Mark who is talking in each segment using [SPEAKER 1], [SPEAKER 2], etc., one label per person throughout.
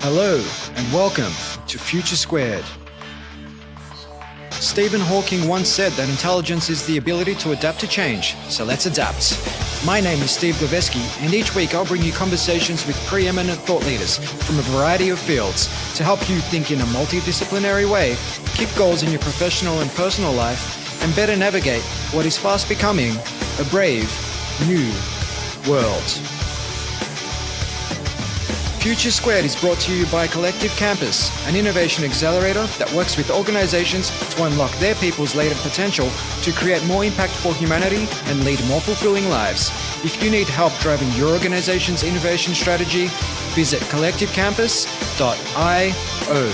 [SPEAKER 1] Hello and welcome to Future Squared. Stephen Hawking once said that intelligence is the ability to adapt to change, so let's adapt. My name is Steve Goveski, and each week I'll bring you conversations with preeminent thought leaders from a variety of fields to help you think in a multidisciplinary way, keep goals in your professional and personal life, and better navigate what is fast becoming a brave, new world. Future Squared is brought to you by Collective Campus, an innovation accelerator that works with organizations to unlock their people's latent potential to create more impact for humanity and lead more fulfilling lives. If you need help driving your organization's innovation strategy, visit collectivecampus.io.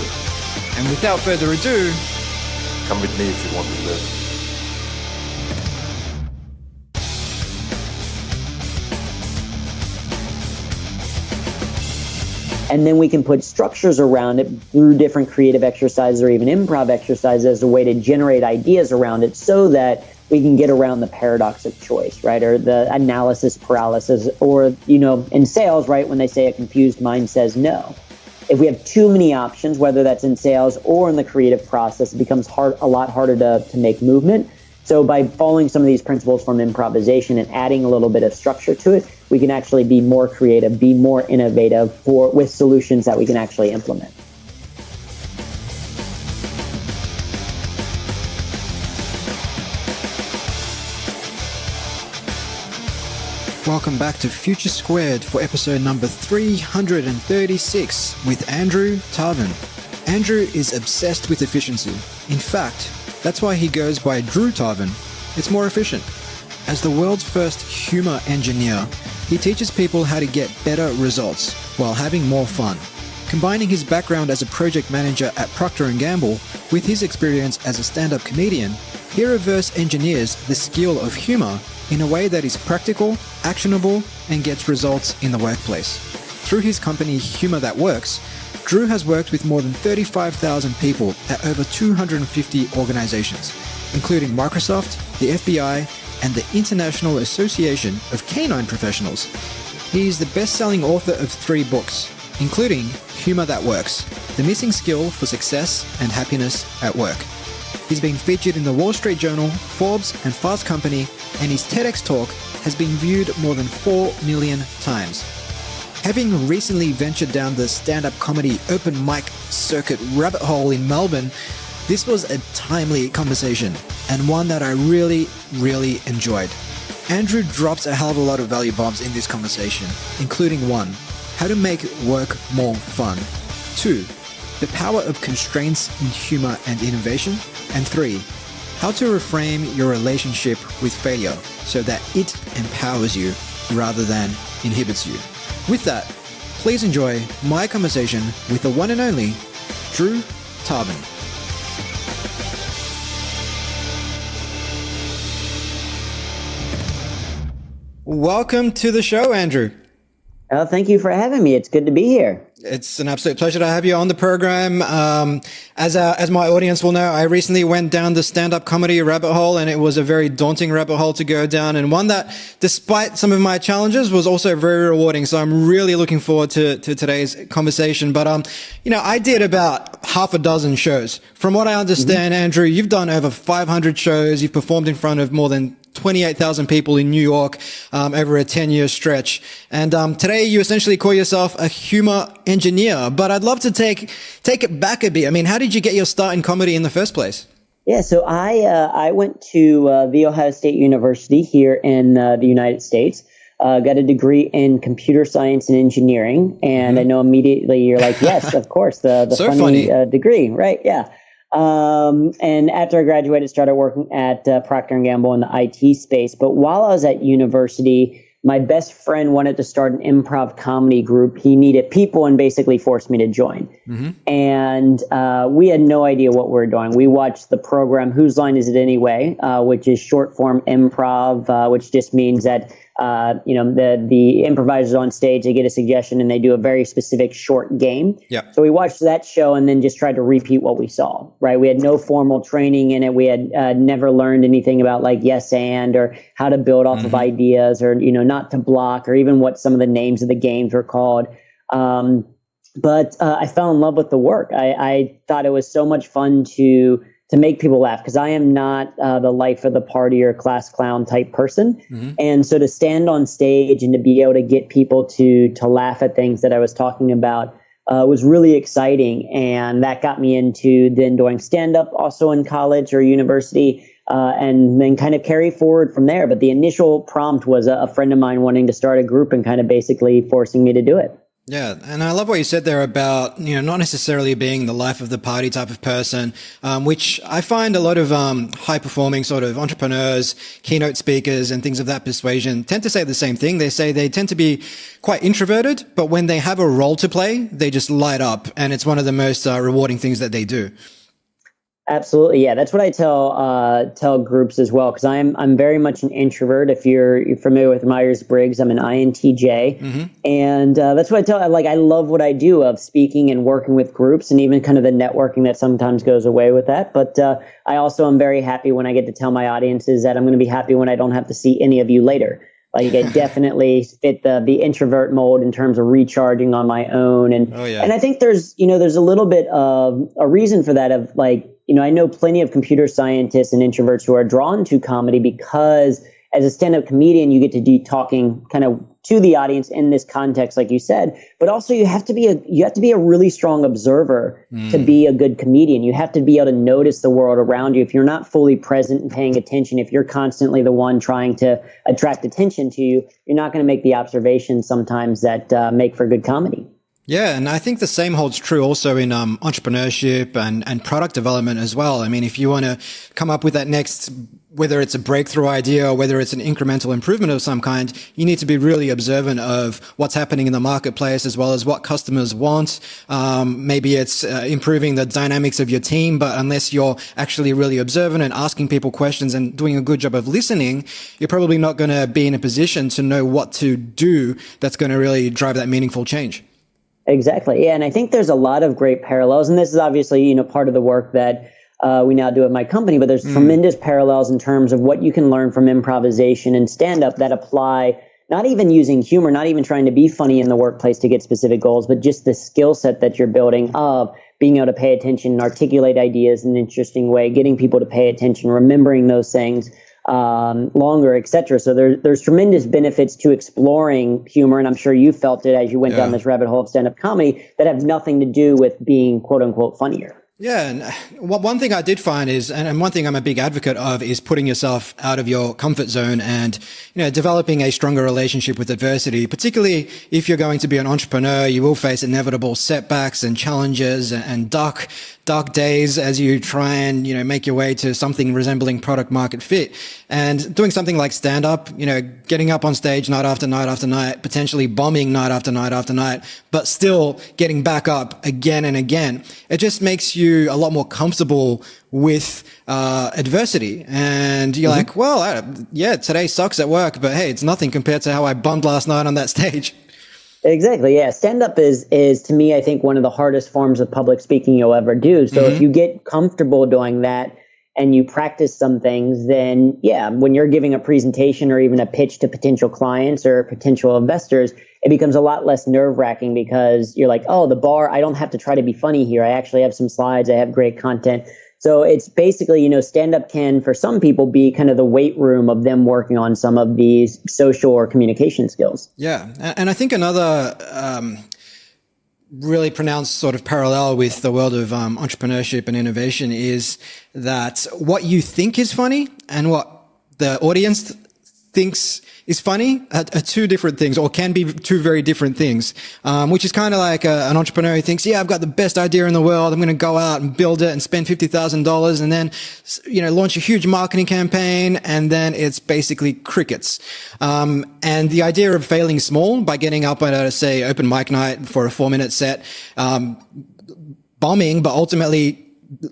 [SPEAKER 1] And without further ado,
[SPEAKER 2] come with me if you want to live.
[SPEAKER 3] And then we can put structures around it through different creative exercises or even improv exercises as a way to generate ideas around it so that we can get around the paradox of choice, right? Or the analysis paralysis, or, in sales, right? When they say a confused mind says no. If we have too many options, whether that's in sales or in the creative process, it becomes a lot harder to make movement. So by following some of these principles from improvisation and adding a little bit of structure to it, we can actually be more creative, be more innovative with solutions that we can actually implement.
[SPEAKER 1] welcome back to Future Squared for episode number 336 with Drew Tarvin. Andrew is obsessed with efficiency. In fact, that's why he goes by Drew Tarvin. It's more efficient. As the world's first humor engineer, he teaches people how to get better results while having more fun. Combining his background as a project manager at Procter Gamble with his experience as a stand-up comedian, he reverse engineers the skill of humor in a way that is practical, actionable, and gets results in the workplace. Through his company Humor That Works, Drew has worked with more than 35,000 people at over 250 organizations, including Microsoft, the FBI, and the International Association of Canine Professionals. He is the best-selling author of 3 books, including Humor That Works, The Missing Skill for Success and Happiness at Work. He's been featured in the Wall Street Journal, Forbes, and FastCompany, and his TEDx talk has been viewed more than 4 million times. Having recently ventured down the stand-up comedy open mic circuit rabbit hole in Melbourne, this was a timely conversation and one that I really, really enjoyed. Andrew drops a hell of a lot of value bombs in this conversation, including 1, how to make work more fun, 2, the power of constraints in humor and innovation, and 3, how to reframe your relationship with failure so that it empowers you rather than inhibits you. With that, please enjoy my conversation with the one and only Drew Tarvin. Welcome to the show, Andrew.
[SPEAKER 3] Thank you for having me. It's good to be here.
[SPEAKER 1] It's an absolute pleasure to have you on the program. As my audience will know, I recently went down the stand-up comedy rabbit hole, and it was a very daunting rabbit hole to go down, and one that, despite some of my challenges, was also very rewarding. So I'm really looking forward to today's conversation. But I did about half a dozen shows. From what I understand, Andrew, you've done over 500 shows. You've performed in front of more than 28,000 people in New York over a 10-year stretch. And today you essentially call yourself a humor engineer. But I'd love to take it back a bit. I mean, how did you get your start in comedy in the first place?
[SPEAKER 3] Yeah, so I went to The Ohio State University here in the United States. Got a degree in computer science and engineering. And I know immediately you're like, yes, of course, the
[SPEAKER 1] so
[SPEAKER 3] funny degree, right? Yeah. And after I graduated, started working at Procter Gamble in the IT space. But while I was at university, my best friend wanted to start an improv comedy group. He needed people and basically forced me to join. And we had no idea what we were doing. We watched the program Whose Line Is It Anyway, which is short form improv, which just means that the improvisers on stage, they get a suggestion and they do a very specific short game.
[SPEAKER 1] Yeah.
[SPEAKER 3] So we watched that show and then just tried to repeat what we saw, right? We had no formal training in it. We had never learned anything about like yes and or how to build off of ideas or, not to block or even what some of the names of the games were called. but I fell in love with the work. I thought it was so much fun to make people laugh, because I am not the life of the party or class clown type person. And so to stand on stage and to be able to get people to laugh at things that I was talking about was really exciting. And that got me into then doing stand-up also in college or university, and then kind of carry forward from there. But the initial prompt was a friend of mine wanting to start a group and kind of basically forcing me to do it.
[SPEAKER 1] Yeah, and I love what you said there about, not necessarily being the life of the party type of person, which I find a lot of high-performing sort of entrepreneurs, keynote speakers, and things of that persuasion tend to say the same thing. They say they tend to be quite introverted, but when they have a role to play, they just light up, and it's one of the most rewarding things that they do.
[SPEAKER 3] Absolutely, yeah. That's what I tell groups as well, because I'm very much an introvert. If you're familiar with Myers-Briggs, I'm an INTJ, and that's what I tell. Like, I love what I do of speaking and working with groups, and even kind of the networking that sometimes goes away with that. But I also am very happy when I get to tell my audiences that I'm going to be happy when I don't have to see any of you later. Like, it definitely fit the introvert mold in terms of recharging on my own, and and I think there's a little bit of a reason for that. Of like, I know plenty of computer scientists and introverts who are drawn to comedy because as a stand-up comedian, you get to be talking kind of to the audience in this context, like you said. But also, you have to be a really strong observer to be a good comedian. You have to be able to notice the world around you. If you're not fully present and paying attention, if you're constantly the one trying to attract attention to you, you're not going to make the observations sometimes that make for good comedy.
[SPEAKER 1] Yeah, and I think the same holds true also in entrepreneurship and product development as well. I mean, if you want to come up with that next, whether it's a breakthrough idea or whether it's an incremental improvement of some kind, you need to be really observant of what's happening in the marketplace as well as what customers want. Maybe it's improving the dynamics of your team, but unless you're actually really observant and asking people questions and doing a good job of listening, you're probably not going to be in a position to know what to do that's going to really drive that meaningful change.
[SPEAKER 3] Exactly. Yeah. And I think there's a lot of great parallels. And this is obviously, part of the work that we now do at my company, but there's tremendous parallels in terms of what you can learn from improvisation and stand-up that apply, not even using humor, not even trying to be funny in the workplace to get specific goals, but just the skill set that you're building of being able to pay attention and articulate ideas in an interesting way, getting people to pay attention, remembering those things longer, etc. So there's tremendous benefits to exploring humor, and I'm sure you felt it as you went down this rabbit hole of stand-up comedy that have nothing to do with being quote unquote funnier.
[SPEAKER 1] Yeah, and one thing I did find is, and one thing I'm a big advocate of, is putting yourself out of your comfort zone and, developing a stronger relationship with adversity. Particularly if you're going to be an entrepreneur, you will face inevitable setbacks and challenges and dark days as you try and, make your way to something resembling product market fit. And doing something like stand up, getting up on stage night after night after night, potentially bombing night after night after night, but still getting back up again and again. It just makes you a lot more comfortable with adversity, and you're like, well, today sucks at work, but hey, it's nothing compared to how I bombed last night on that stage.
[SPEAKER 3] Exactly. Yeah. Stand up is to me, I think, one of the hardest forms of public speaking you'll ever do. So if you get comfortable doing that and you practice some things, then when you're giving a presentation or even a pitch to potential clients or potential investors, it becomes a lot less nerve-wracking because you're like, oh, the bar, I don't have to try to be funny here. I actually have some slides. I have great content. So it's basically, stand-up can, for some people, be kind of the weight room of them working on some of these social or communication skills.
[SPEAKER 1] Yeah. And I think another really pronounced sort of parallel with the world of entrepreneurship and innovation is that what you think is funny and what the audience thinks is funny are two different things, or can be two very different things, which is kind of like an entrepreneur who thinks, I've got the best idea in the world. I'm going to go out and build it and spend $50,000 and then, launch a huge marketing campaign. And then it's basically crickets. And the idea of failing small by getting up at, say, open mic night for a 4-minute set, bombing, but ultimately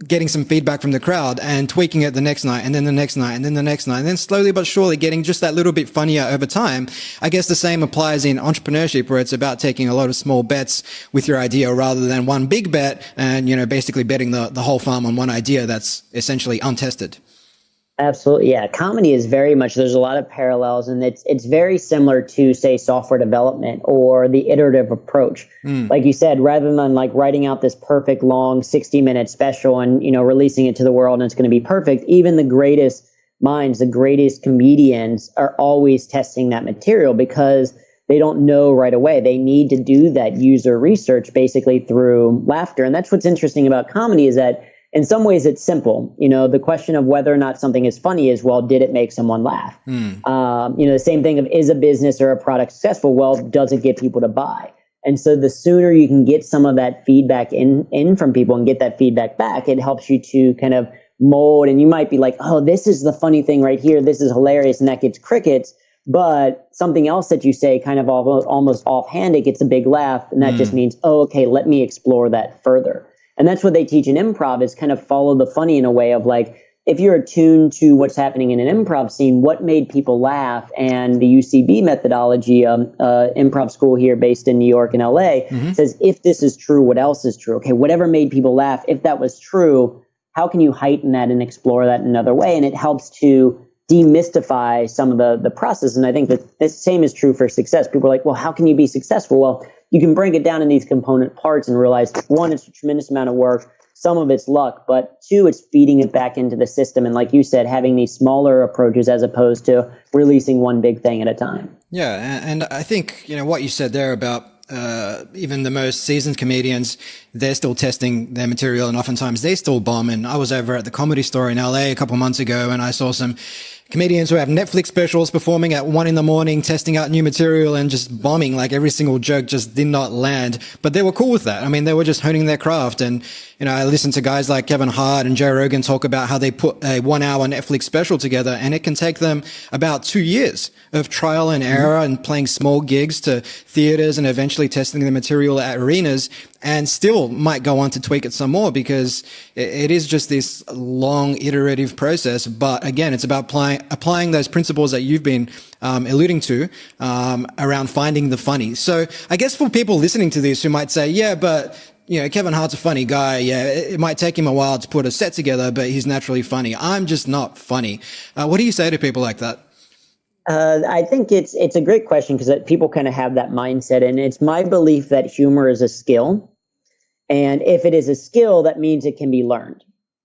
[SPEAKER 1] getting some feedback from the crowd and tweaking it the next night and then the next night and then the next night and then slowly but surely getting just that little bit funnier over time. I guess the same applies in entrepreneurship, where it's about taking a lot of small bets with your idea rather than one big bet and, basically betting the whole farm on one idea that's essentially untested.
[SPEAKER 3] Absolutely. Yeah. Comedy is very much, there's a lot of parallels, and it's very similar to, say, software development or the iterative approach. Like you said, rather than like writing out this perfect long 60-minute special and, releasing it to the world and it's going to be perfect, even the greatest minds, the greatest comedians are always testing that material because they don't know right away. They need to do that user research basically through laughter. And that's what's interesting about comedy, is that in some ways it's simple. The question of whether or not something is funny is, well, did it make someone laugh? The same thing of, is a business or a product successful? Well, does it get people to buy? And so the sooner you can get some of that feedback in from people and get that feedback back, it helps you to kind of mold. And you might be like, oh, this is the funny thing right here. This is hilarious. And that gets crickets. But something else that you say kind of almost offhand, it gets a big laugh. And that just means, oh, okay, let me explore that further. And that's what they teach in improv, is kind of follow the funny in a way of like, if you're attuned to what's happening in an improv scene, what made people laugh? And the UCB methodology, improv school here based in New York and LA, says, if this is true, what else is true? Okay, whatever made people laugh, if that was true, how can you heighten that and explore that in another way? And it helps to demystify some of the process. And I think that the same is true for success. People are like, well, how can you be successful? Well, you can break it down in these component parts and realize, one, it's a tremendous amount of work. Some of it's luck, but two, it's feeding it back into the system. And like you said, having these smaller approaches as opposed to releasing one big thing at a time.
[SPEAKER 1] Yeah. And I think, what you said there about even the most seasoned comedians, they're still testing their material and oftentimes they still bomb. And I was over at the Comedy Store in LA a couple months ago and I saw some comedians who have Netflix specials performing at 1 a.m, testing out new material and just bombing. Like every single joke just did not land, but they were cool with that. I mean, they were just honing their craft. And, I listened to guys like Kevin Hart and Joe Rogan talk about how they put a 1 hour Netflix special together, and it can take them about 2 years of trial and error and playing small gigs to theaters and eventually testing the material at arenas, and still might go on to tweak it some more because it is just this long iterative process. But again, it's about applying those principles that you've been alluding to around finding the funny. So I guess for people listening to this who might say, yeah, but Kevin Hart's a funny guy. Yeah, it might take him a while to put a set together, but he's naturally funny. I'm just not funny. What do you say to people like that?
[SPEAKER 3] I think it's a great question because people kind of have that mindset, and it's my belief that humor is a skill. And if it is a skill, that means it can be learned.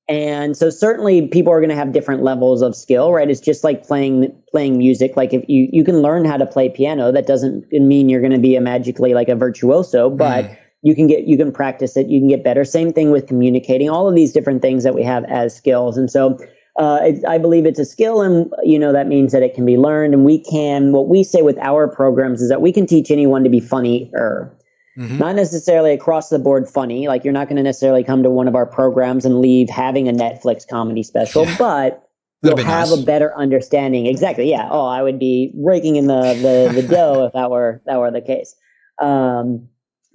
[SPEAKER 3] And so certainly people are going to have different levels of skill, right? It's just like playing music. Like if you can learn how to play piano, that doesn't mean you're going to be magically like a virtuoso, but you can practice it, you can get better. Same thing with communicating, all of these different things that we have as skills. And so I believe it's a skill, and that means that it can be learned. And what we say with our programs is that we can teach anyone to be funnier. Not necessarily across the board funny. Like you're not going to necessarily come to one of our programs and leave having a Netflix comedy special, but you'll have a better understanding. Exactly. Yeah. Oh, I would be raking in the dough if that were the case.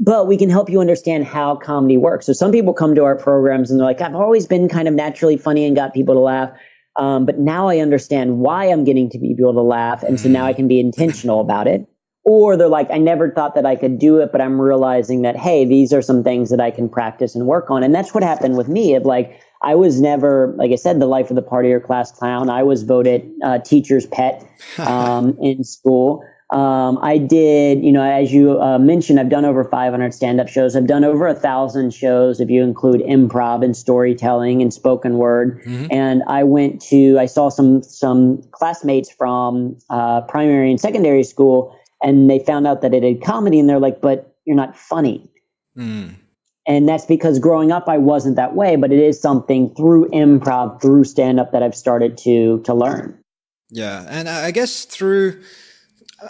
[SPEAKER 3] But we can help you understand how comedy works. So some people come to our programs and they're like, I've always been kind of naturally funny and got people to laugh. But now I understand why I'm getting to be able to laugh. And so now I can be intentional about it. Or they're like, I never thought that I could do it, but I'm realizing that, hey, these are some things that I can practice and work on. And that's what happened with me. I was never, like I said, the life of the party or class clown. I was voted teacher's pet in school. I did, as you mentioned, I've done over 500 stand-up shows. I've done over 1,000 shows if you include improv and storytelling and spoken word. And I saw some classmates from primary and secondary school, and they found out that I did comedy, and they're like, but you're not funny. And that's because growing up, I wasn't that way, but it is something through improv, through stand-up that I've started to learn.
[SPEAKER 1] Yeah. And I guess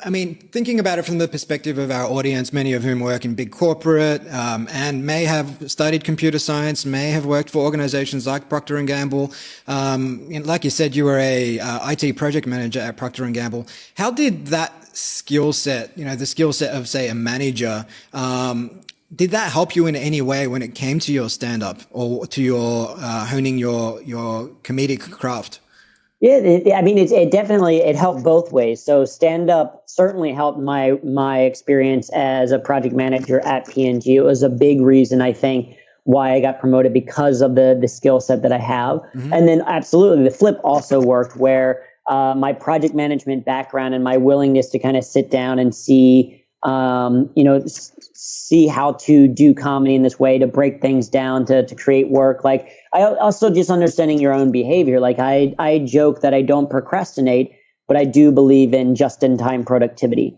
[SPEAKER 1] thinking about it from the perspective of our audience, many of whom work in big corporate and may have studied computer science, may have worked for organizations like Procter Gamble. Like you said, you were a IT project manager at Procter Gamble. How did that skill set, the skill set of, say, a manager, did that help you in any way when it came to your stand-up or to your honing your comedic craft?
[SPEAKER 3] Yeah, it definitely helped both ways. So stand up certainly helped my experience as a project manager at P&G. It was a big reason, I think, why I got promoted because of the skill set that I have. And then absolutely the flip also worked where my project management background and my willingness to kind of sit down and see, see how to do comedy in this way, to break things down, to create work. Like I also just understanding your own behavior. Like I joke that I don't procrastinate, but I do believe in just-in-time productivity.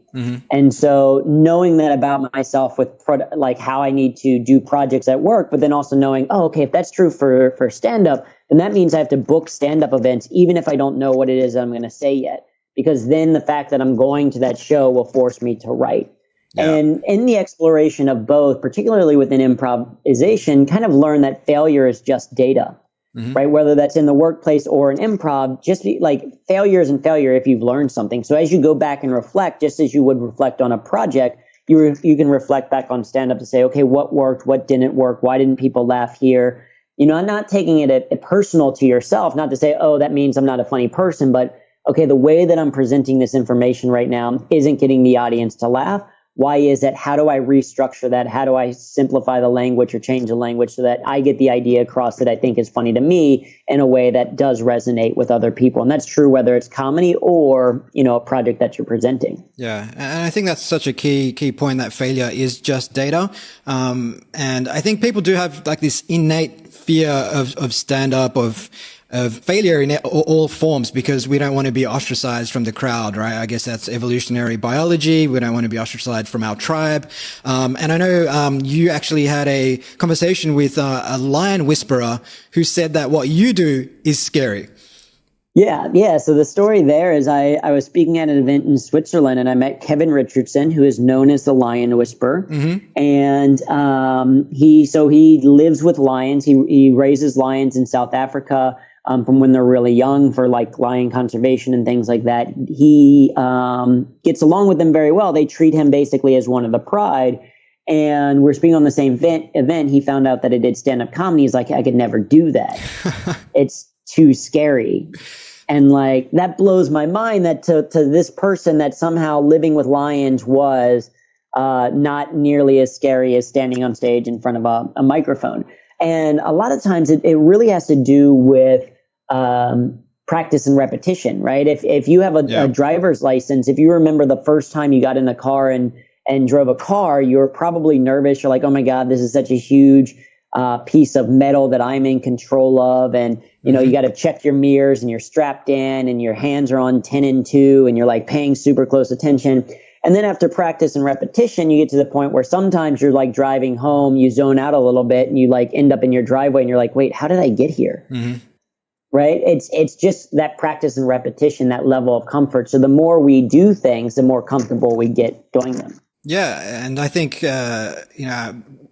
[SPEAKER 3] And so knowing that about myself with like how I need to do projects at work, but then also knowing, oh, okay, if that's true for stand-up, then that means I have to book stand-up events, even if I don't know what it is I'm going to say yet, because then the fact that I'm going to that show will force me to write. Yeah. And in the exploration of both, particularly within improvisation, kind of learn that failure is just data. Right? Whether that's in the workplace or in improv, just like failure is failure if you've learned something. So as you go back and reflect, just as you would reflect on a project, you can reflect back on stand-up to say, okay, what worked? What didn't work? Why didn't people laugh here? I'm not taking it personal to yourself, not to say, oh, that means I'm not a funny person, but okay, the way that I'm presenting this information right now isn't getting the audience to laugh. Why is that? How do I restructure that? How do I simplify the language or change the language so that I get the idea across that I think is funny to me in a way that does resonate with other people? And that's true whether it's comedy or, a project that you're presenting.
[SPEAKER 1] Yeah. And I think that's such a key point, that failure is just data. And I think people do have like this innate fear of stand-up, of failure in all forms, because we don't want to be ostracized from the crowd, right? I guess that's evolutionary biology. We don't want to be ostracized from our tribe. And I know you actually had a conversation with a lion whisperer who said that what you do is scary.
[SPEAKER 3] Yeah. So the story there is I was speaking at an event in Switzerland and I met Kevin Richardson, who is known as the Lion Whisperer. And he lives with lions. He raises lions in South Africa. From when they're really young for like lion conservation and things like that. He gets along with them very well. They treat him basically as one of the pride. And we're speaking on the same event. He found out that I did stand-up comedy. He's like, I could never do that. It's too scary. And like, that blows my mind that to this person that somehow living with lions was not nearly as scary as standing on stage in front of a microphone. And a lot of times it really has to do with practice and repetition, right? If you have a driver's license, if you remember the first time you got in a car and drove a car, you're probably nervous. You're like, oh my God, this is such a huge piece of metal that I'm in control of. And, you got to check your mirrors and you're strapped in and your hands are on 10 and 2 and you're like paying super close attention. And then after practice and repetition, you get to the point where sometimes you're like driving home, you zone out a little bit and you like end up in your driveway and you're like, wait, how did I get here? Right? It's just that practice and repetition, that level of comfort. So the more we do things, the more comfortable we get doing them.
[SPEAKER 1] Yeah. And I think,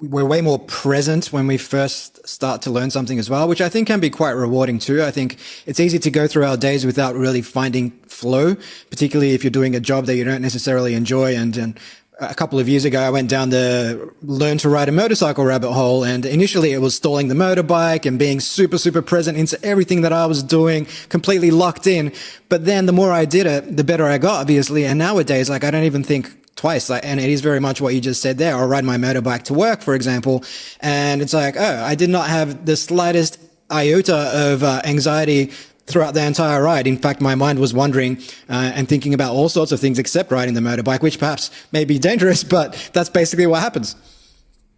[SPEAKER 1] we're way more present when we first start to learn something as well, which I think can be quite rewarding too. I think it's easy to go through our days without really finding flow, particularly if you're doing a job that you don't necessarily enjoy. And a couple of years ago, I went down the learn to ride a motorcycle rabbit hole. And initially it was stalling the motorbike and being super, super present into everything that I was doing, completely locked in. But then the more I did it, the better I got, obviously. And nowadays, like, I don't even think twice. And it is very much what you just said there. I'll ride my motorbike to work, for example. And it's like, oh, I did not have the slightest iota of anxiety throughout the entire ride. In fact, my mind was wandering and thinking about all sorts of things except riding the motorbike, which perhaps may be dangerous, but that's basically what happens.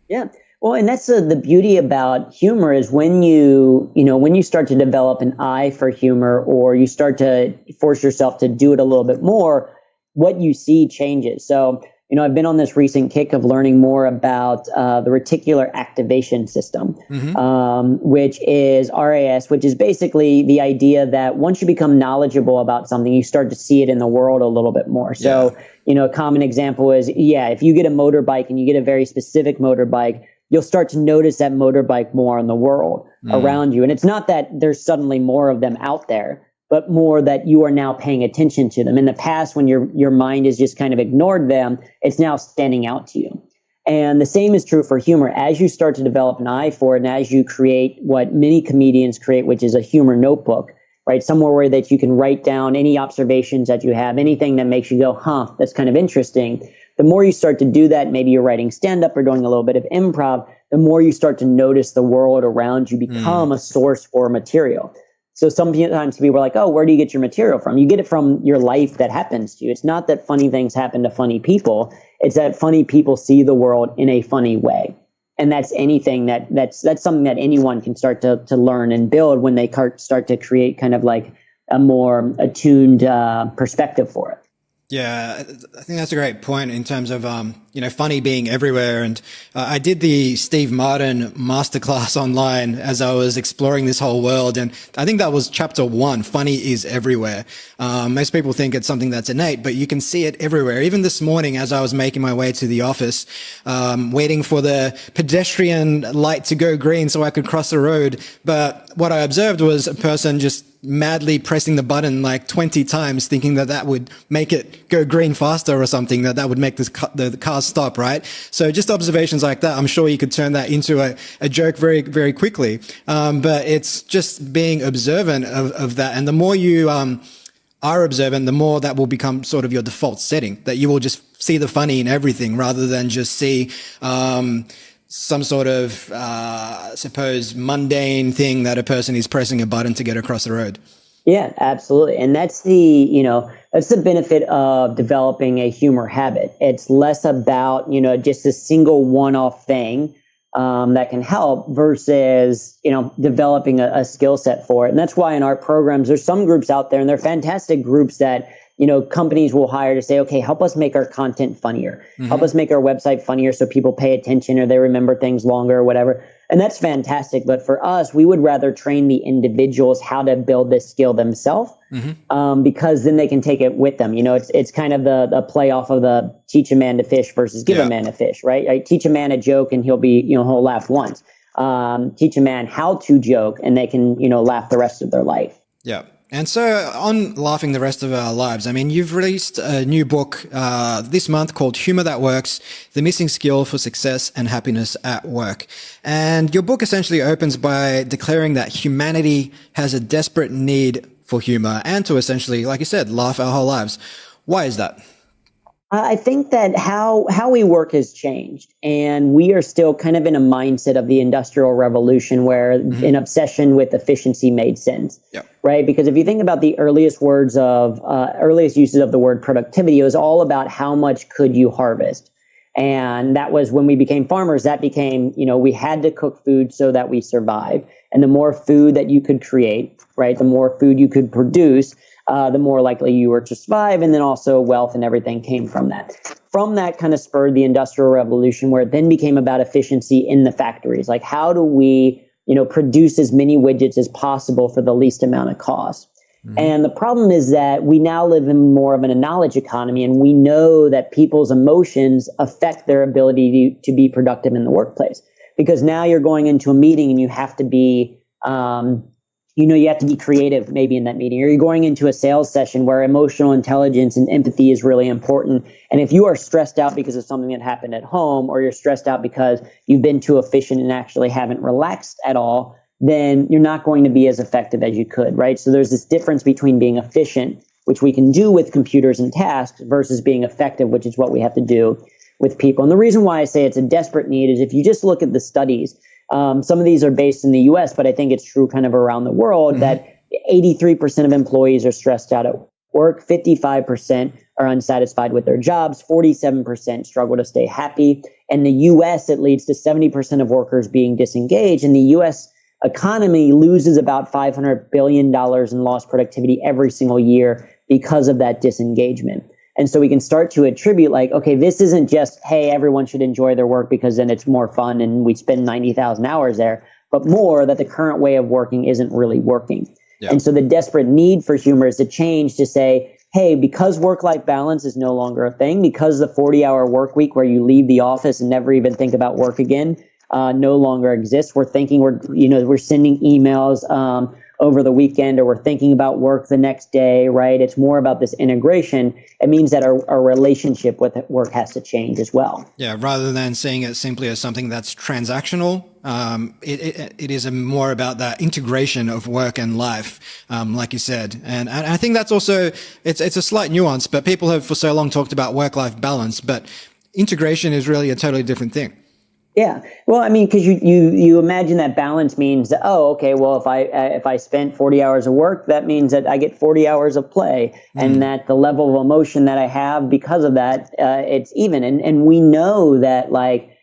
[SPEAKER 3] Yeah. Well, and that's the beauty about humor is when you start to develop an eye for humor, or you start to force yourself to do it a little bit more, what you see changes. So, I've been on this recent kick of learning more about the reticular activation system, which is RAS, which is basically the idea that once you become knowledgeable about something, you start to see it in the world a little bit more. So, a common example is, if you get a motorbike and you get a very specific motorbike, you'll start to notice that motorbike more in the world around you. And it's not that there's suddenly more of them out there, but more that you are now paying attention to them. In the past, when your mind has just kind of ignored them, it's now standing out to you. And the same is true for humor. As you start to develop an eye for it, and as you create what many comedians create, which is a humor notebook, right? Somewhere where that you can write down any observations that you have, anything that makes you go, that's kind of interesting. The more you start to do that, maybe you're writing stand-up or doing a little bit of improv, the more you start to notice the world around you become a source for material. So sometimes people are like, oh, where do you get your material from? You get it from your life that happens to you. It's not that funny things happen to funny people. It's that funny people see the world in a funny way. And that's anything that's something that anyone can start to learn and build when they start to create kind of like a more attuned perspective for it.
[SPEAKER 1] Yeah, I think that's a great point in terms of, funny being everywhere. And I did the Steve Martin masterclass online as I was exploring this whole world. And I think that was chapter 1, funny is everywhere. Most people think it's something that's innate, but you can see it everywhere. Even this morning, as I was making my way to the office, waiting for the pedestrian light to go green so I could cross the road. But what I observed was a person just madly pressing the button like 20 times, thinking that would make it go green faster or something, that would make the car stop, right? So just observations like that, I'm sure you could turn that into a joke very, very quickly. But it's just being observant of that. And the more you are observant, the more that will become sort of your default setting, that you will just see the funny in everything rather than just see some sort of, suppose, mundane thing that a person is pressing a button to get across the road.
[SPEAKER 3] Yeah, absolutely. And that's the benefit of developing a humor habit. It's less about, just a single one-off thing that can help versus, developing a skill set for it. And that's why in our programs, there's some groups out there, and they're fantastic groups that companies will hire to say, okay, help us make our content funnier. Help us make our website funnier so people pay attention or they remember things longer or whatever. And that's fantastic. But for us, we would rather train the individuals how to build this skill themselves because then they can take it with them. It's kind of the play off of the teach a man to fish versus give a man to fish, right? I teach a man a joke and he'll laugh once. Teach a man how to joke and they can, laugh the rest of their life.
[SPEAKER 1] Yeah. And so on laughing the rest of our lives, I mean, you've released a new book this month called Humor That Works, The Missing Skill for Success and Happiness at Work. And your book essentially opens by declaring that humanity has a desperate need for humor and to essentially, like you said, laugh our whole lives. Why is that?
[SPEAKER 3] I think that how we work has changed, and we are still kind of in a mindset of the Industrial Revolution where an obsession with efficiency made sense, right? Because if you think about the earliest uses of the word productivity, it was all about how much could you harvest. And that was when we became farmers, that became, we had to cook food so that we survived. And the more food that you could create, right, the more food you could produce, the more likely you were to survive, and then also wealth and everything came from that. From that kind of spurred the Industrial Revolution, where it then became about efficiency in the factories. Like, how do we, produce as many widgets as possible for the least amount of cost? And the problem is that we now live in more of a knowledge economy, and we know that people's emotions affect their ability to be productive in the workplace. Because now you're going into a meeting and you have to be you have to be creative maybe in that meeting, or you're going into a sales session where emotional intelligence and empathy is really important. And if you are stressed out because of something that happened at home, or you're stressed out because you've been too efficient and actually haven't relaxed at all, then you're not going to be as effective as you could, right? So there's this difference between being efficient, which we can do with computers and tasks, versus being effective, which is what we have to do with people. And the reason why I say it's a desperate need is if you just look at the studies, some of these are based in the US, but I think it's true kind of around the world that 83% of employees are stressed out at work, 55% are unsatisfied with their jobs, 47% struggle to stay happy. In the US, it leads to 70% of workers being disengaged, and the US economy loses about $500 billion in lost productivity every single year because of that disengagement. And so we can start to attribute like, okay, this isn't just, hey, everyone should enjoy their work because then it's more fun and we spend 90,000 hours there, but more that the current way of working isn't really working. Yeah. And so the desperate need for humor is to change to say, hey, because work-life balance is no longer a thing, because the 40-hour work week where you leave the office and never even think about work again no longer exists. We're thinking we're sending emails over the weekend, or we're thinking about work the next day, right? It's more about this integration. It means that our relationship with work has to change as well.
[SPEAKER 1] Yeah, rather than seeing it simply as something that's transactional, it is more about that integration of work and life, like you said. And I think that's also, it's a slight nuance, but people have for so long talked about work-life balance, but integration is really a totally different thing.
[SPEAKER 3] Yeah. Well, I mean, because you imagine that balance means that, oh, okay, well, if I spent 40 hours of work, that means that I get 40 hours of play, and that the level of emotion that I have because of that, it's even. And we know that, like,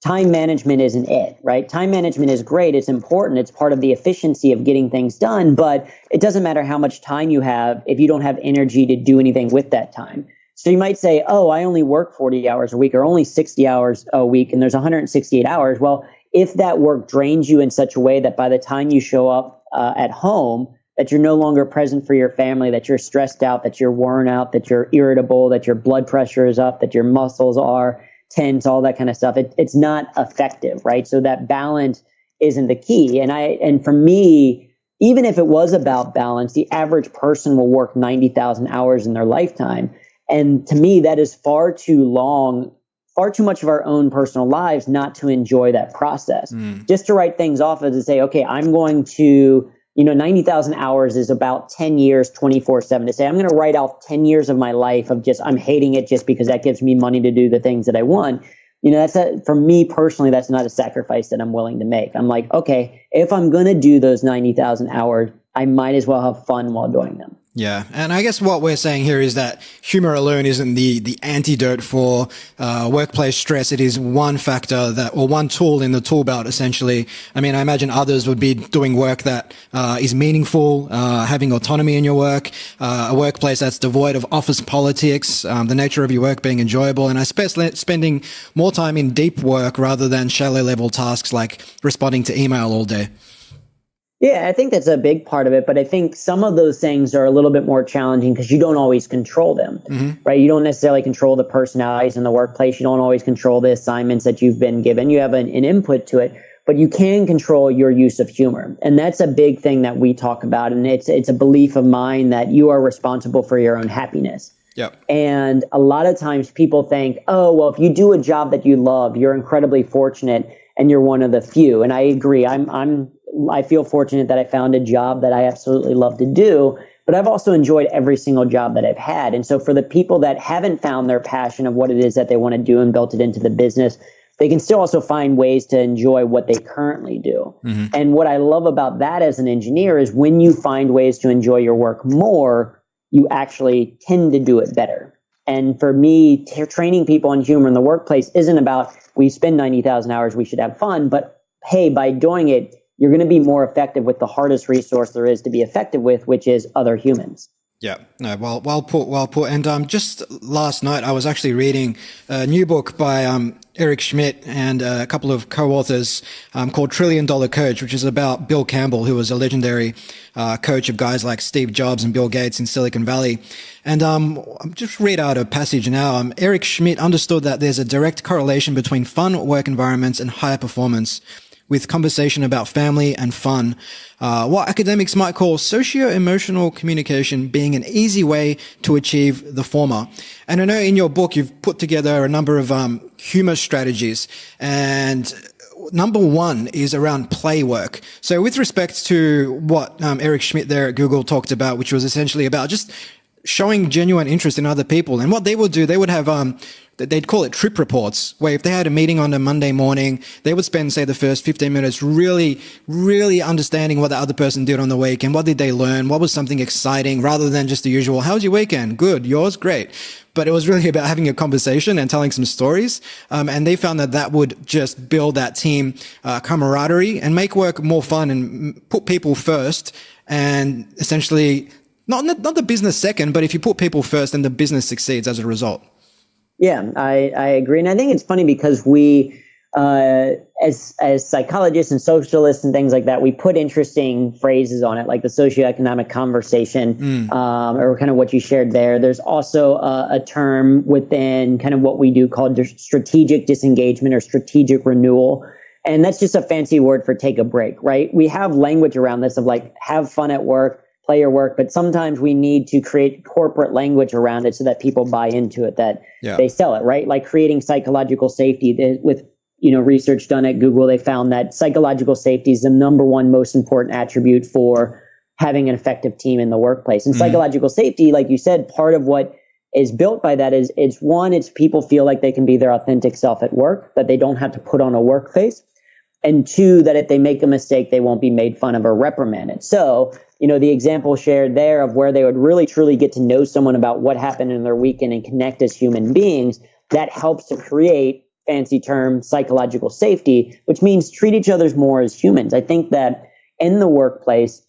[SPEAKER 3] time management isn't it, right? Time management is great. It's important. It's part of the efficiency of getting things done, but it doesn't matter how much time you have if you don't have energy to do anything with that time. So you might say, oh, I only work 40 hours a week or only 60 hours a week, and there's 168 hours. Well, if that work drains you in such a way that by the time you show up at home, that you're no longer present for your family, that you're stressed out, that you're worn out, that you're irritable, that your blood pressure is up, that your muscles are tense, all that kind of stuff, it's not effective, right? So that balance isn't the key. And for me, even if it was about balance, the average person will work 90,000 hours in their lifetime. And to me, that is far too long, far too much of our own personal lives not to enjoy that process. Just to write things off as to say, okay, I'm going to, 90,000 hours is about 10 years, 24/7. To say, I'm going to write off 10 years of my life of just, I'm hating it just because that gives me money to do the things that I want. For me personally, that's not a sacrifice that I'm willing to make. I'm like, okay, if I'm going to do those 90,000 hours, I might as well have fun while doing them.
[SPEAKER 1] Yeah. And I guess what we're saying here is that humor alone isn't the antidote for workplace stress. It is one factor or one tool in the tool belt, essentially. I mean, I imagine others would be doing work that is meaningful, having autonomy in your work, a workplace that's devoid of office politics, the nature of your work being enjoyable, and I suppose spending more time in deep work rather than shallow level tasks like responding to email all day.
[SPEAKER 3] Yeah, I think that's a big part of it, but I think some of those things are a little bit more challenging because you don't always control them, right? You don't necessarily control the personalities in the workplace. You don't always control the assignments that you've been given. You have an input to it, but you can control your use of humor. And that's a big thing that we talk about. And it's a belief of mine that you are responsible for your own happiness.
[SPEAKER 1] Yep. And
[SPEAKER 3] a lot of times people think, oh, well, if you do a job that you love, you're incredibly fortunate and you're one of the few. And I agree. I feel fortunate that I found a job that I absolutely love to do, but I've also enjoyed every single job that I've had. And so for the people that haven't found their passion of what it is that they want to do and built it into the business, they can still also find ways to enjoy what they currently do. And what I love about that as an engineer is when you find ways to enjoy your work more, you actually tend to do it better. And for me, training people on humor in the workplace isn't about we spend 90,000 hours, we should have fun, but hey, by doing it, you're going to be more effective with the hardest resource there is to be effective with, which is other humans.
[SPEAKER 1] Yeah, no, well put. And just last night, I was actually reading a new book by Eric Schmidt and a couple of co-authors called $1 Trillion Coach, which is about Bill Campbell, who was a legendary coach of guys like Steve Jobs and Bill Gates in Silicon Valley. And I'll just read out a passage now. Eric Schmidt understood that there's a direct correlation between fun work environments and higher performance, with conversation about family and fun, what academics might call socio-emotional communication being an easy way to achieve the former. And I know in your book, you've put together a number of humor strategies, and number one is around play work. So with respect to what Eric Schmidt there at Google talked about, which was essentially about just showing genuine interest in other people. And what they would do, they would have they'd call it trip reports, where if they had a meeting on a Monday morning, they would spend, say, the first 15 minutes really, really understanding what the other person did on the weekend. What did they learn? What was something exciting, rather than just the usual, how was your weekend? Good. Yours? Great. But it was really about having a conversation and telling some stories. And they found that would just build that team camaraderie and make work more fun and put people first, and essentially not the business second, but if you put people first, then the business succeeds as a result.
[SPEAKER 3] Yeah, I agree. And I think it's funny because we, as psychologists and socialists and things like that, we put interesting phrases on it, like the socioeconomic conversation, or kind of what you shared there. There's also a term within kind of what we do called strategic disengagement or strategic renewal. And that's just a fancy word for take a break, right? We have language around this of like, have fun at work, play your work, but sometimes we need to create corporate language around it so that people buy into it, that they sell it, right? Like creating psychological safety. With research done at Google, they found that psychological safety is the number one most important attribute for having an effective team in the workplace. And psychological safety, like you said, part of what is built by that is it's one, it's people feel like they can be their authentic self at work, that they don't have to put on a work face. And two, that if they make a mistake, they won't be made fun of or reprimanded. So, the example shared there of where they would really truly get to know someone about what happened in their weekend and connect as human beings, that helps to create, fancy term, psychological safety, which means treat each other more as humans. I think that in the workplace,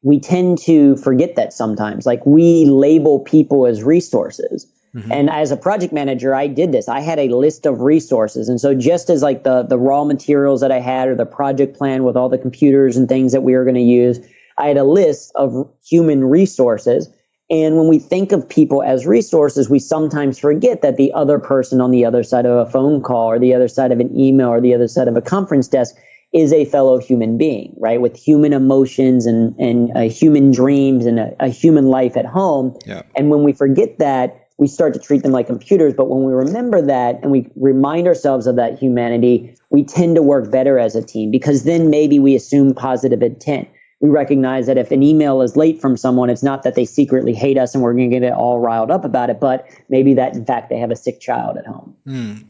[SPEAKER 3] we tend to forget that sometimes. Like, we label people as resources. Mm-hmm. And as a project manager, I did this. I had a list of resources. And so just as like the raw materials that I had, or the project plan with all the computers and things that we were going to use, I had a list of human resources. And when we think of people as resources, we sometimes forget that the other person on the other side of a phone call, or the other side of an email, or the other side of a conference desk is a fellow human being, right? With human emotions and human dreams and a human life at home. Yeah. And when we forget that, we start to treat them like computers. But when we remember that and we remind ourselves of that humanity, we tend to work better as a team, because then maybe we assume positive intent. We recognize that if an email is late from someone, it's not that they secretly hate us and we're going to get all riled up about it, but maybe that in fact they have a sick child at home.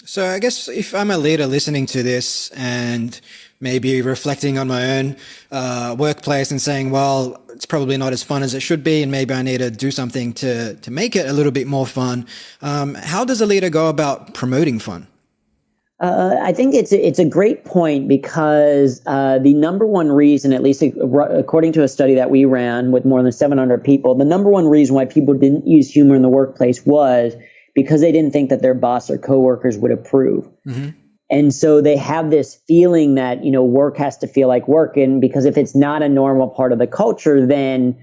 [SPEAKER 1] So I guess if I'm a leader listening to this and maybe reflecting on my own workplace and saying, well, it's probably not as fun as it should be, and maybe I need to do something to make it a little bit more fun. How does a leader go about promoting fun?
[SPEAKER 3] I think it's a great point, because the number one reason, at least according to a study that we ran with more than 700 people, the number one reason why people didn't use humor in the workplace was because they didn't think that their boss or coworkers would approve. Mm-hmm. And so they have this feeling that, work has to feel like work. And because if it's not a normal part of the culture, then,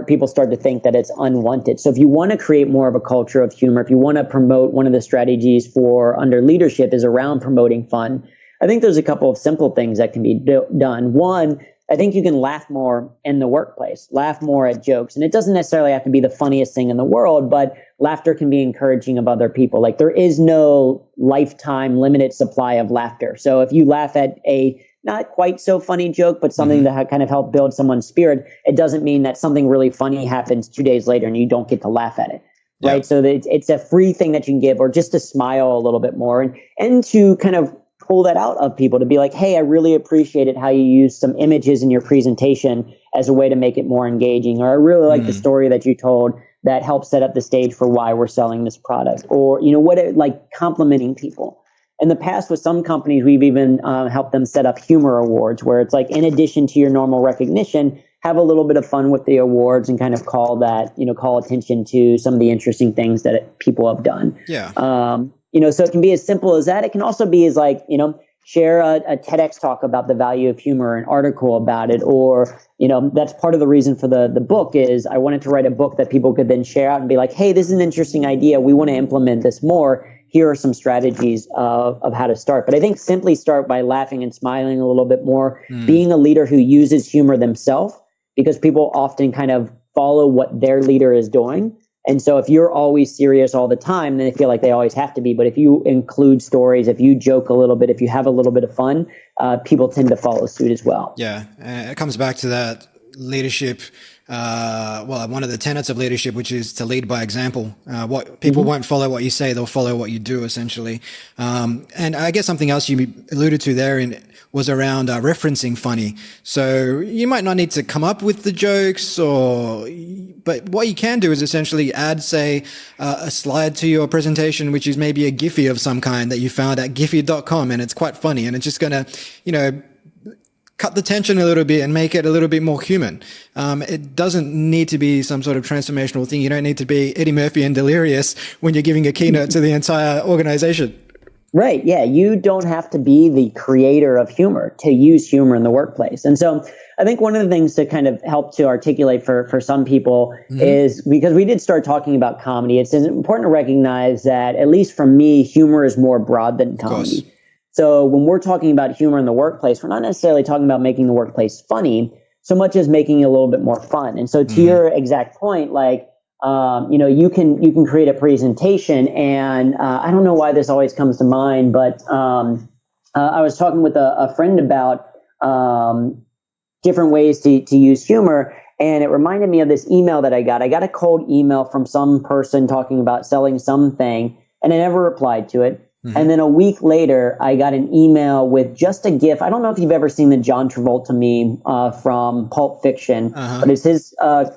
[SPEAKER 3] people start to think that it's unwanted. So if you want to create more of a culture of humor, if you want to promote, one of the strategies for under leadership is around promoting fun. I think there's a couple of simple things that can be done. One, I think you can laugh more in the workplace, laugh more at jokes. And it doesn't necessarily have to be the funniest thing in the world, but laughter can be encouraging of other people. Like, there is no lifetime limited supply of laughter. So if you laugh at a not quite so funny joke, but something that kind of helped build someone's spirit, it doesn't mean that something really funny happens 2 days later and you don't get to laugh at it. Right. Yeah. So it's a free thing that you can give, or just to smile a little bit more and to kind of pull that out of people, to be like, hey, I really appreciated how you used some images in your presentation as a way to make it more engaging. Or I really like the story that you told that helps set up the stage for why we're selling this product. Or, complimenting people. In the past, with some companies, we've even helped them set up humor awards, where it's like, in addition to your normal recognition, have a little bit of fun with the awards and kind of call attention to some of the interesting things that people have done. Yeah. So it can be as simple as that. It can also be as like, share a TEDx talk about the value of humor, an article about it, or, that's part of the reason for the book is I wanted to write a book that people could then share out and be like, hey, this is an interesting idea. We want to implement this more. Here are some strategies of how to start. But I think simply start by laughing and smiling a little bit more, being a leader who uses humor themselves, because people often kind of follow what their leader is doing. And so if you're always serious all the time, then they feel like they always have to be. But if you include stories, if you joke a little bit, if you have a little bit of fun, people tend to follow suit as well.
[SPEAKER 1] Yeah. It comes back to that leadership. One of the tenets of leadership, which is to lead by example. What people won't follow what you say, they'll follow what you do, essentially. And I guess something else you alluded to there was around referencing funny. So you might not need to come up with the jokes, but what you can do is essentially add, say, a slide to your presentation, which is maybe a Giphy of some kind that you found at giphy.com, and it's quite funny, and it's just going to, cut the tension a little bit and make it a little bit more human. It doesn't need to be some sort of transformational thing. You don't need to be Eddie Murphy and delirious when you're giving a keynote to the entire organization.
[SPEAKER 3] Right. Yeah. You don't have to be the creator of humor to use humor in the workplace. And so I think one of the things to kind of help to articulate for some people is, because we did start talking about comedy, it's important to recognize that, at least for me, humor is more broad than comedy. So when we're talking about humor in the workplace, we're not necessarily talking about making the workplace funny so much as making it a little bit more fun. And so to your exact point, like, you can create a presentation, and I don't know why this always comes to mind, but I was talking with a friend about different ways to use humor. And it reminded me of this email that I got. I got a cold email from some person talking about selling something, and I never replied to it. Mm-hmm. And then a week later, I got an email with just a GIF. I don't know if you've ever seen the John Travolta meme from Pulp Fiction, but it's his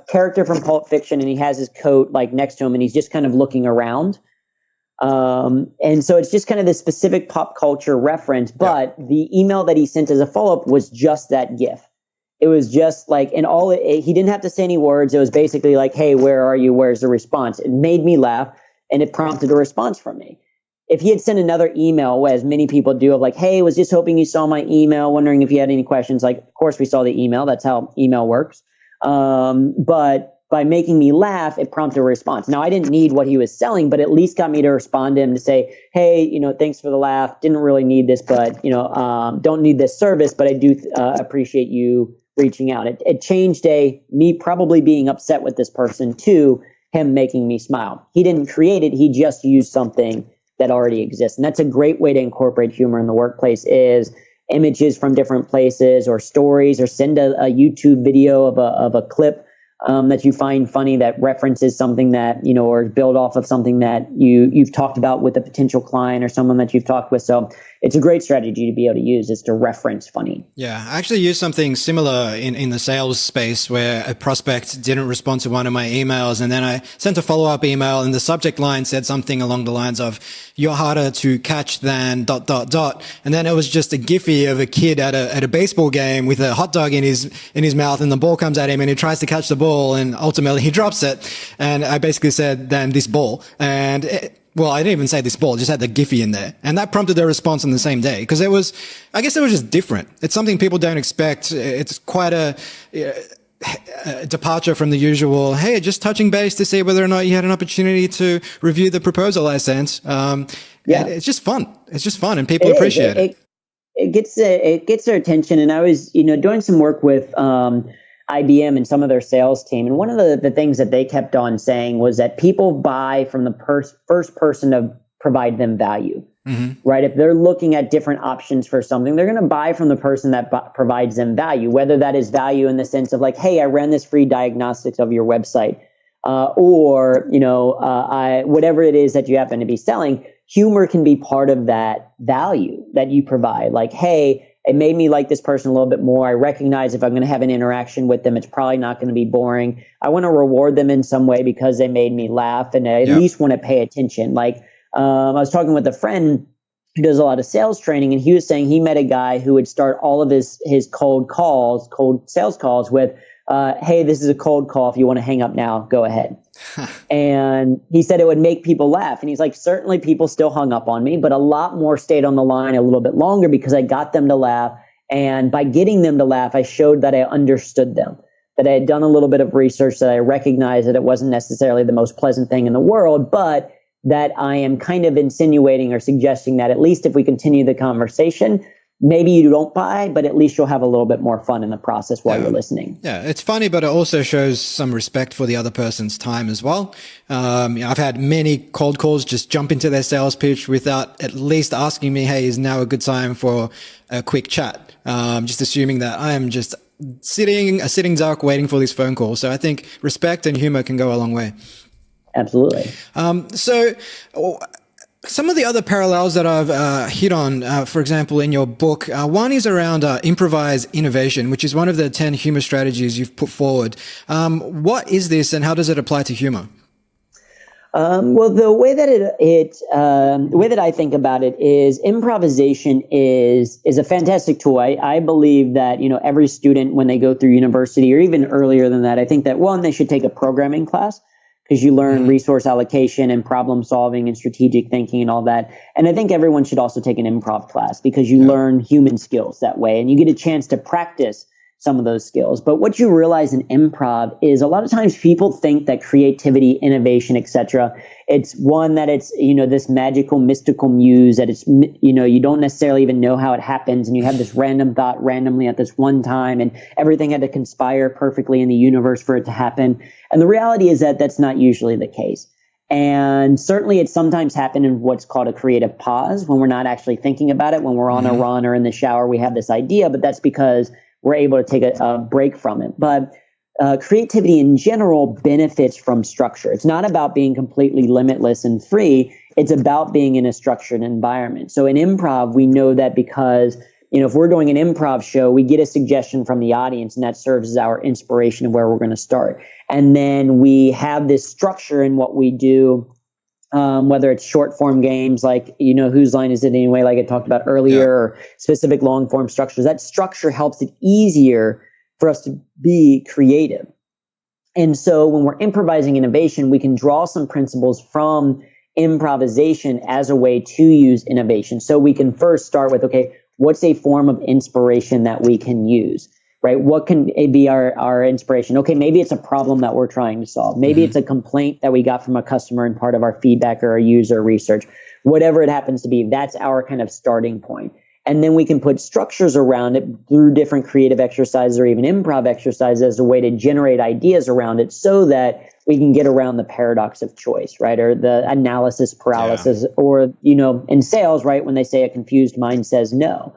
[SPEAKER 3] character from Pulp Fiction, and he has his coat like next to him, and he's just kind of looking around. And so it's just kind of this specific pop culture reference, but the email that he sent as a follow-up was just that GIF. It was just like, and he didn't have to say any words. It was basically like, hey, where are you? Where's the response? It made me laugh, and it prompted a response from me. If he had sent another email, as many people do, of like, hey, was just hoping you saw my email, wondering if you had any questions. Like, of course, we saw the email. That's how email works. But by making me laugh, it prompted a response. Now, I didn't need what he was selling, but at least got me to respond to him to say, hey, thanks for the laugh. Didn't really need this, but, don't need this service, but I do appreciate you reaching out. It changed me probably being upset with this person to him making me smile. He didn't create it. He just used something that already exists. And that's a great way to incorporate humor in the workplace, is images from different places or stories, or send a YouTube video of a clip that you find funny that references something that, or build off of something that you've talked about with a potential client or someone that you've talked with. So it's a great strategy to be able to use, is to reference funny.
[SPEAKER 1] Yeah, I actually used something similar in the sales space, where a prospect didn't respond to one of my emails, and then I sent a follow-up email, and the subject line said something along the lines of, you're harder to catch than ... And then it was just a Giphy of a kid at a baseball game with a hot dog in his mouth, and the ball comes at him, and he tries to catch the ball, and ultimately he drops it. And I basically said, then this ball. And I didn't even say this ball, just had the Giphy in there. And that prompted a response on the same day, because I guess it was just different. It's something people don't expect. It's quite a departure from the usual, hey, just touching base to see whether or not you had an opportunity to review the proposal I sent. It's just fun. It's just fun, and people appreciate it.
[SPEAKER 3] It gets their attention. And I was, doing some work with IBM and some of their sales team. And one of the things that they kept on saying was that people buy from the first person to provide them value, right? If they're looking at different options for something, they're going to buy from the person that provides them value, whether that is value in the sense of like, hey, I ran this free diagnostics of your website, or, whatever it is that you happen to be selling. Humor can be part of that value that you provide. Like, hey, it made me like this person a little bit more. I recognize if I'm going to have an interaction with them, it's probably not going to be boring. I want to reward them in some way because they made me laugh, and I at least want to pay attention. Like, I was talking with a friend who does a lot of sales training, and he was saying he met a guy who would start all of his cold sales calls with, hey, this is a cold call. If you want to hang up now, go ahead. And he said it would make people laugh. And he's like, certainly people still hung up on me, but a lot more stayed on the line a little bit longer because I got them to laugh. And by getting them to laugh, I showed that I understood them, that I had done a little bit of research, that I recognized that it wasn't necessarily the most pleasant thing in the world, but that I am kind of insinuating or suggesting that at least if we continue the conversation, maybe you don't buy, but at least you'll have a little bit more fun in the process while you're listening.
[SPEAKER 1] Yeah, it's funny, but it also shows some respect for the other person's time as well. I've had many cold calls just jump into their sales pitch without at least asking me, hey, is now a good time for a quick chat? Just assuming that I am just a sitting duck waiting for this phone call. So I think respect and humor can go a long way.
[SPEAKER 3] Absolutely.
[SPEAKER 1] Some of the other parallels that I've hit on, for example, in your book, one is around improvise innovation, which is one of the 10 humor strategies you've put forward. What is this, and how does it apply to humor?
[SPEAKER 3] Well, the way that I think about it is improvisation is a fantastic tool. I believe that, every student, when they go through university or even earlier than that, I think that one, they should take a programming class, because you learn resource allocation and problem solving and strategic thinking and all that. And I think everyone should also take an improv class, because you learn human skills that way, and you get a chance to practice some of those skills. But what you realize in improv is a lot of times people think that creativity, innovation, etc., it's one that it's, this magical, mystical muse that it's, you don't necessarily even know how it happens. And you have this random thought randomly at this one time, and everything had to conspire perfectly in the universe for it to happen. And the reality is that that's not usually the case. And certainly it sometimes happens in what's called a creative pause, when we're not actually thinking about it, when we're on a run or in the shower, we have this idea, but that's because we're able to take a break from it. But creativity in general benefits from structure. It's not about being completely limitless and free. It's about being in a structured environment. So in improv, we know that because, if we're doing an improv show, we get a suggestion from the audience, and that serves as our inspiration of where we're going to start. And then we have this structure in what we do, whether it's short form games like, whose line is it anyway, like I talked about earlier, or specific long form structures. That structure helps it easier for us to be creative. And so when we're improvising innovation, we can draw some principles from improvisation as a way to use innovation. So we can first start with, okay, what's a form of inspiration that we can use, right? What can be our inspiration? Okay, maybe it's a problem that we're trying to solve. Maybe it's a complaint that we got from a customer and part of our feedback or our user research. Whatever it happens to be, that's our kind of starting point. And then we can put structures around it through different creative exercises or even improv exercises as a way to generate ideas around it so that we can get around the paradox of choice, right? Or the analysis paralysis, or, in sales, right? When they say a confused mind says no.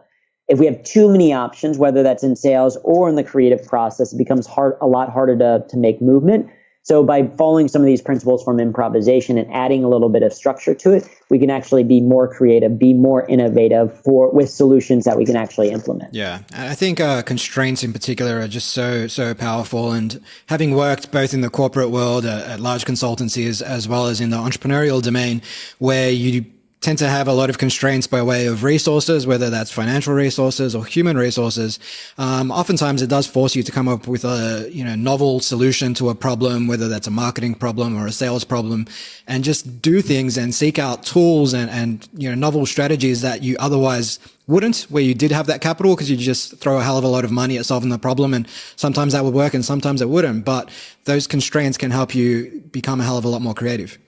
[SPEAKER 3] If we have too many options, whether that's in sales or in the creative process, it becomes a lot harder to make movement. So by following some of these principles from improvisation and adding a little bit of structure to it, we can actually be more creative, be more innovative with solutions that we can actually implement.
[SPEAKER 1] Yeah, I think constraints in particular are just so powerful. And having worked both in the corporate world at large consultancies as well as in the entrepreneurial domain, where you tend to have a lot of constraints by way of resources, whether that's financial resources or human resources. Oftentimes it does force you to come up with a, novel solution to a problem, whether that's a marketing problem or a sales problem, and just do things and seek out tools and novel strategies that you otherwise wouldn't, where you did have that capital, because you just throw a hell of a lot of money at solving the problem. And sometimes that would work and sometimes it wouldn't, but those constraints can help you become a hell of a lot more creative.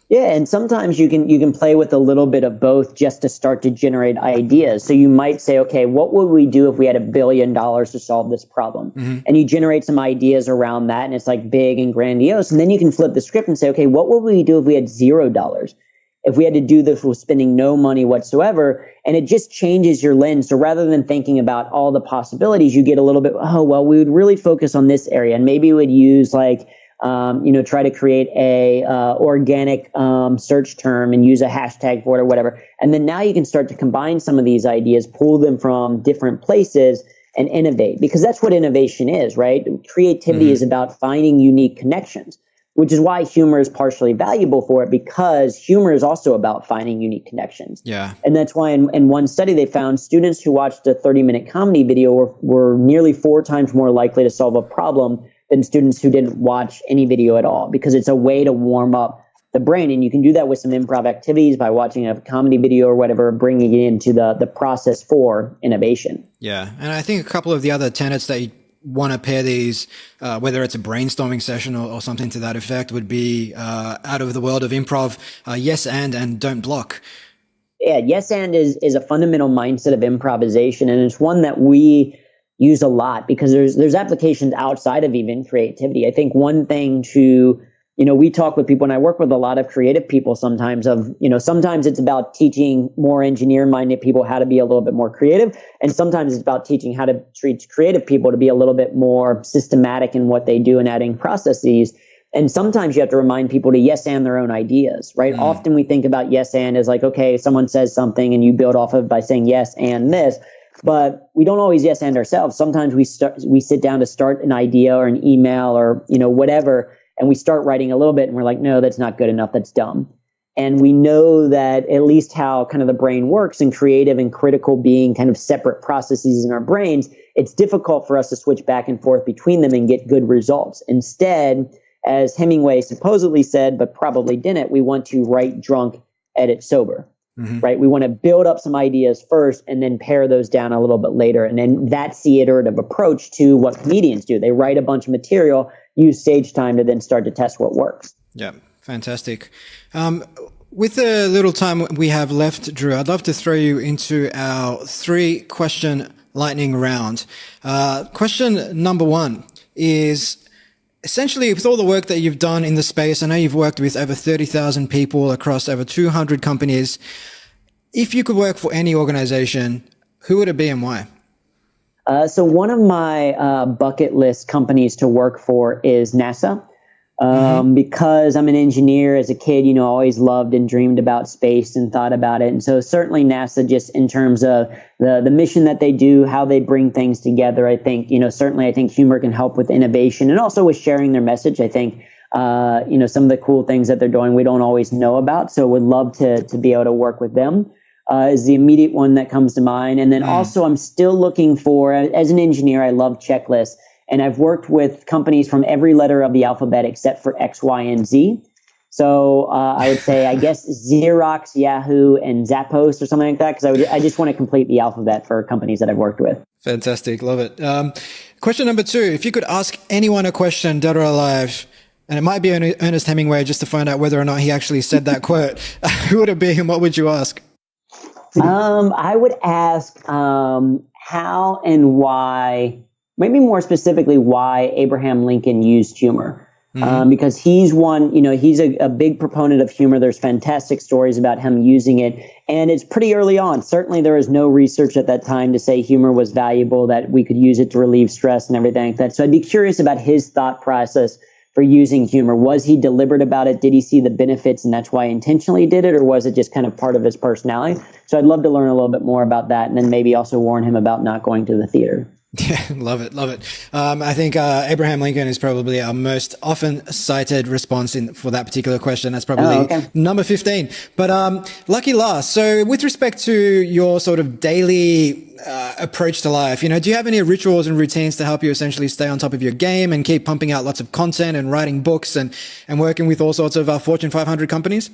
[SPEAKER 3] Yeah, and sometimes you can play with a little bit of both just to start to generate ideas. So you might say, okay, what would we do if we had $1 billion to solve this problem? Mm-hmm. And you generate some ideas around that, and it's like big and grandiose. And then you can flip the script and say, okay, what would we do if we had $0? If we had to do this with spending no money whatsoever? And it just changes your lens. So rather than thinking about all the possibilities, you get a little bit, we would really focus on this area. And maybe we would use try to create a organic search term and use a hashtag for it or whatever. And then now you can start to combine some of these ideas, pull them from different places and innovate, because that's what innovation is, right? Creativity is about finding unique connections, which is why humor is partially valuable for it, because humor is also about finding unique connections.
[SPEAKER 1] Yeah.
[SPEAKER 3] And that's why in one study they found students who watched a 30-minute comedy video were nearly 4 times more likely to solve a problem than students who didn't watch any video at all, because it's a way to warm up the brain. And you can do that with some improv activities by watching a comedy video or whatever, bringing it into the process for innovation.
[SPEAKER 1] Yeah. And I think a couple of the other tenets that you want to pair these, whether it's a brainstorming session or something to that effect, would be out of the world of improv, yes and don't block.
[SPEAKER 3] Yeah, yes and is a fundamental mindset of improvisation, and it's one that we use a lot because there's applications outside of even creativity. I think one thing to, we talk with people, and I work with a lot of creative people sometimes sometimes it's about teaching more engineer-minded people how to be a little bit more creative. And sometimes it's about teaching how to treat creative people to be a little bit more systematic in what they do and adding processes. And sometimes you have to remind people to yes and their own ideas, right? Often we think about yes and as like, okay, someone says something and you build off of it by saying yes and this. But we don't always yes and ourselves. Sometimes we sit down to start an idea or an email or whatever, and we start writing a little bit and we're like, no, that's not good enough, that's dumb. And we know that at least how kind of the brain works, and creative and critical being kind of separate processes in our brains, it's difficult for us to switch back and forth between them and get good results. Instead, as Hemingway supposedly said, but probably didn't, we want to write drunk, edit sober. Right? We want to build up some ideas first and then pare those down a little bit later. And then that's the iterative approach to what comedians do. They write a bunch of material, use stage time to then start to test what works.
[SPEAKER 1] Yeah, fantastic. With the little time we have left, Drew, I'd love to throw you into our 3-question lightning round. Question number 1 is, essentially, with all the work that you've done in the space, I know you've worked with over 30,000 people across over 200 companies. If you could work for any organization, who would it be and why?
[SPEAKER 3] So one of my bucket list companies to work for is NASA. Because I'm an engineer as a kid, always loved and dreamed about space and thought about it. And so certainly NASA, just in terms of the mission that they do, how they bring things together, I think, certainly I think humor can help with innovation and also with sharing their message. I think, some of the cool things that they're doing, we don't always know about. So would love to be able to work with them. Is the immediate one that comes to mind. And then also I'm still looking for, as an engineer, I love checklists. And I've worked with companies from every letter of the alphabet except for X, Y, and Z. So I would say, I guess, Xerox, Yahoo, and Zappos or something like that, because I just want to complete the alphabet for companies that I've worked with.
[SPEAKER 1] Fantastic. Love it. Question number 2, if you could ask anyone a question, dead or alive, and it might be Ernest Hemingway, just to find out whether or not he actually said that quote, who would it be and what would you ask?
[SPEAKER 3] I would ask how and why, maybe more specifically, why Abraham Lincoln used humor. Because he's one, he's a big proponent of humor. There's fantastic stories about him using it. And it's pretty early on. Certainly there was no research at that time to say humor was valuable, that we could use it to relieve stress and everything like that. So I'd be curious about his thought process for using humor. Was he deliberate about it? Did he see the benefits and that's why he intentionally did it? Or was it just kind of part of his personality? So I'd love to learn a little bit more about that, and then maybe also warn him about not going to the theater.
[SPEAKER 1] Yeah, love it. I think Abraham Lincoln is probably our most often cited response for that particular question. That's probably number 15. But lucky last. So with respect to your sort of daily approach to life, do you have any rituals and routines to help you essentially stay on top of your game and keep pumping out lots of content and writing books and working with all sorts of Fortune 500 companies?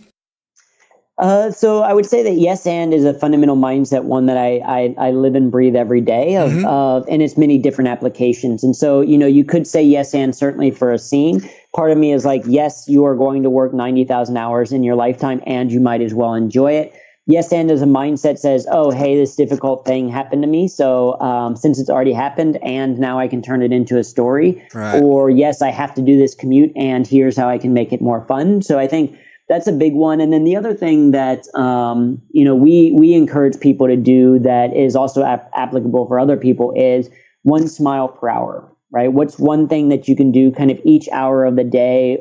[SPEAKER 3] So I would say that yes and is a fundamental mindset, one that I live and breathe every day of and its many different applications. And so, you could say yes and certainly for a scene. Part of me is like, yes, you are going to work 90,000 hours in your lifetime and you might as well enjoy it. Yes and as a mindset says, oh, hey, this difficult thing happened to me. So since it's already happened and now I can turn it into a story. Right. Or yes, I have to do this commute and here's how I can make it more fun. So I think that's a big one. And then the other thing that, we encourage people to do that is also applicable for other people is 1 smile per hour, right? What's one thing that you can do kind of each hour of the day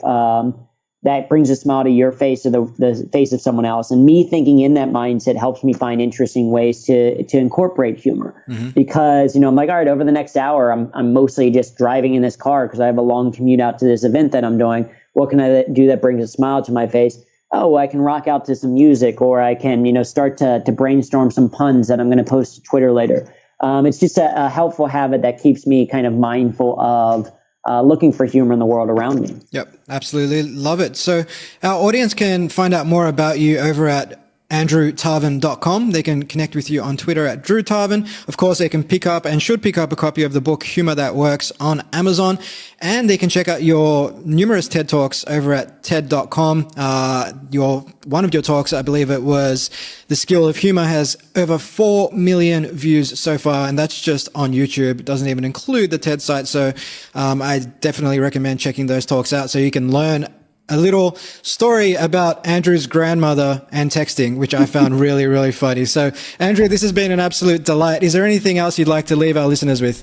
[SPEAKER 3] that brings a smile to your face or the face of someone else? And me thinking in that mindset helps me find interesting ways to incorporate humor. Because, I'm like, all right, over the next hour, I'm mostly just driving in this car because I have a long commute out to this event that I'm doing. What can I do that brings a smile to my face? Oh, I can rock out to some music, or I can, start to brainstorm some puns that I'm going to post to Twitter later. It's just a helpful habit that keeps me kind of mindful of looking for humor in the world around me. Yep,
[SPEAKER 1] absolutely. Love it. So our audience can find out more about you over at andrewtarvin.com. They can connect with you on Twitter at Drew Tarvin. Of course, they can pick up and should pick up a copy of the book Humor That Works on Amazon. And they can check out your numerous TED Talks over at TED.com. One of your talks, I believe it was The Skill of Humor, has over 4 million views so far. And that's just on YouTube. It doesn't even include the TED site. So I definitely recommend checking those talks out so you can learn a little story about Andrew's grandmother and texting, which I found really, really funny. So, Andrew, this has been an absolute delight. Is there anything else you'd like to leave our listeners with?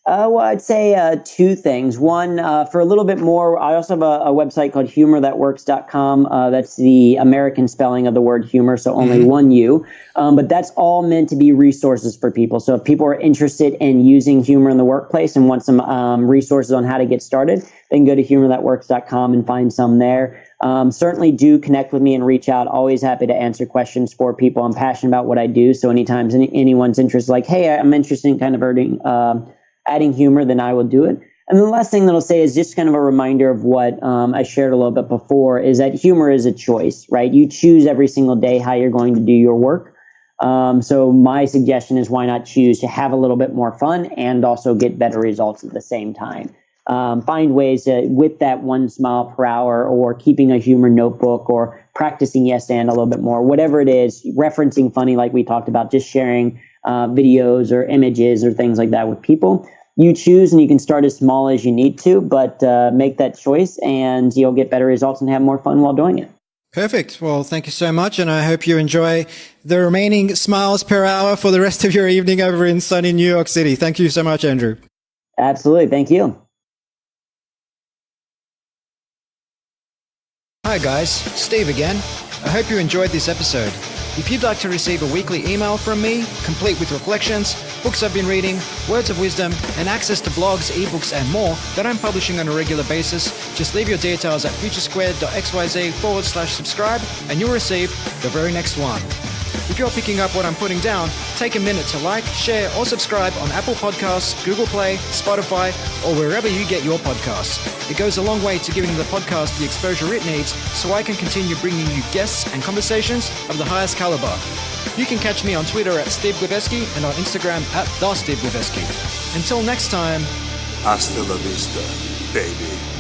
[SPEAKER 3] Well, I'd say 2 things. One, for a little bit more, I also have a website called humorthatworks.com. That's the American spelling of the word humor, so only one U. But that's all meant to be resources for people. So if people are interested in using humor in the workplace and want some resources on how to get started, they can go to humorthatworks.com and find some there. Certainly do connect with me and reach out. Always happy to answer questions for people. I'm passionate about what I do. So anytime anyone's interested, like, hey, I'm interested in kind of adding humor, then I will do it. And the last thing that I'll say is just kind of a reminder of what I shared a little bit before, is that humor is a choice, right? You choose every single day how you're going to do your work. So my suggestion is, why not choose to have a little bit more fun and also get better results at the same time? Find ways to, with that 1 smile per hour, or keeping a humor notebook, or practicing yes and a little bit more, whatever it is, referencing funny like we talked about, just sharing videos or images or things like that with people. You choose, and you can start as small as you need to, but make that choice and you'll get better results and have more fun while doing it.
[SPEAKER 1] Perfect. Well, thank you so much. And I hope you enjoy the remaining smiles per hour for the rest of your evening over in sunny New York City. Thank you so much, Andrew.
[SPEAKER 3] Absolutely. Thank you.
[SPEAKER 1] Hi guys, Steve again. I hope you enjoyed this episode. If you'd like to receive a weekly email from me, complete with reflections, books I've been reading, words of wisdom, and access to blogs, ebooks, and more that I'm publishing on a regular basis, just leave your details at futuresquared.xyz/subscribe and you'll receive the very next one. If you're picking up what I'm putting down, take a minute to like, share, or subscribe on Apple Podcasts, Google Play, Spotify, or wherever you get your podcasts. It goes a long way to giving the podcast the exposure it needs so I can continue bringing you guests and conversations of the highest caliber. You can catch me on Twitter at Steve Gliveski and on Instagram at TheSteveGliveski. Until next time.
[SPEAKER 2] Hasta la vista, baby.